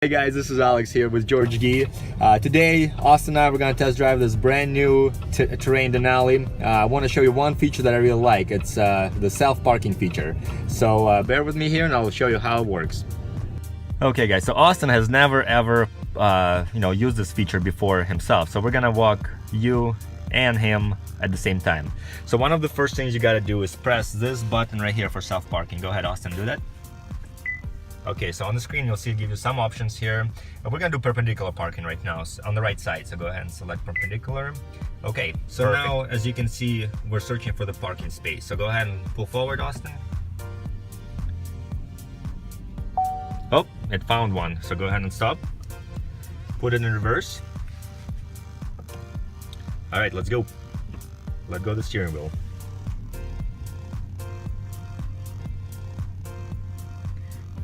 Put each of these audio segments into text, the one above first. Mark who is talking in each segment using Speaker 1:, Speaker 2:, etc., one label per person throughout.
Speaker 1: Hey guys, this is Alex here with George G. Today, Austin and I were going to test drive this brand new terrain Denali. I want to show you one feature that I really like. It's the self-parking feature. So bear with me here and I'll show you how it works. Okay guys, so Austin has never ever used this feature before himself. So we're going to walk you and him at the same time. So one of the first things you got to do is press this button right here for self-parking. Go ahead, Austin, do that. Okay, so on the screen you'll see it give you some options here. We're gonna do perpendicular parking right now, so on the right side. So go ahead and select perpendicular. Okay, so perfect. Now as you can see, we're searching for the parking space. So go ahead and pull forward, Austin. Oh, it found one. So go ahead and stop. Put it in reverse. All right, let's go. Let go of the steering wheel.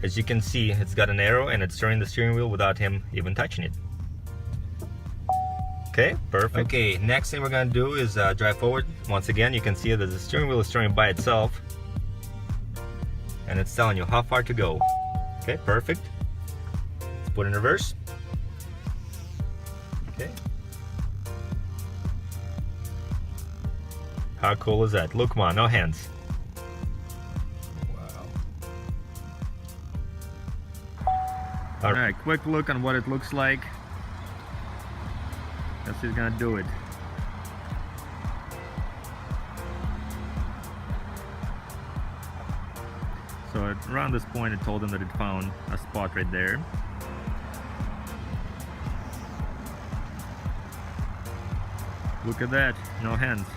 Speaker 1: As you can see, it's got an arrow and it's turning the steering wheel without him even touching it. Okay, perfect. Okay, next thing we're gonna do is drive forward. Once again, you can see that the steering wheel is turning by itself and it's telling you how far to go. Okay, perfect. Let's put it in reverse. Okay. How cool is that? Look, come on, no hands. All right, quick look on what it looks like. Guess he's gonna do it. So around this point, it told him that it found a spot right there. Look at that, no hands.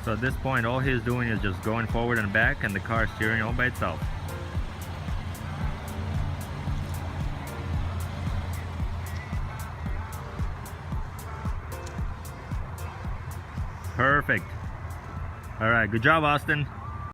Speaker 1: So at this point, all he's doing is just going forward and back, and the car is steering all by itself. Perfect. All right, good job, Austin.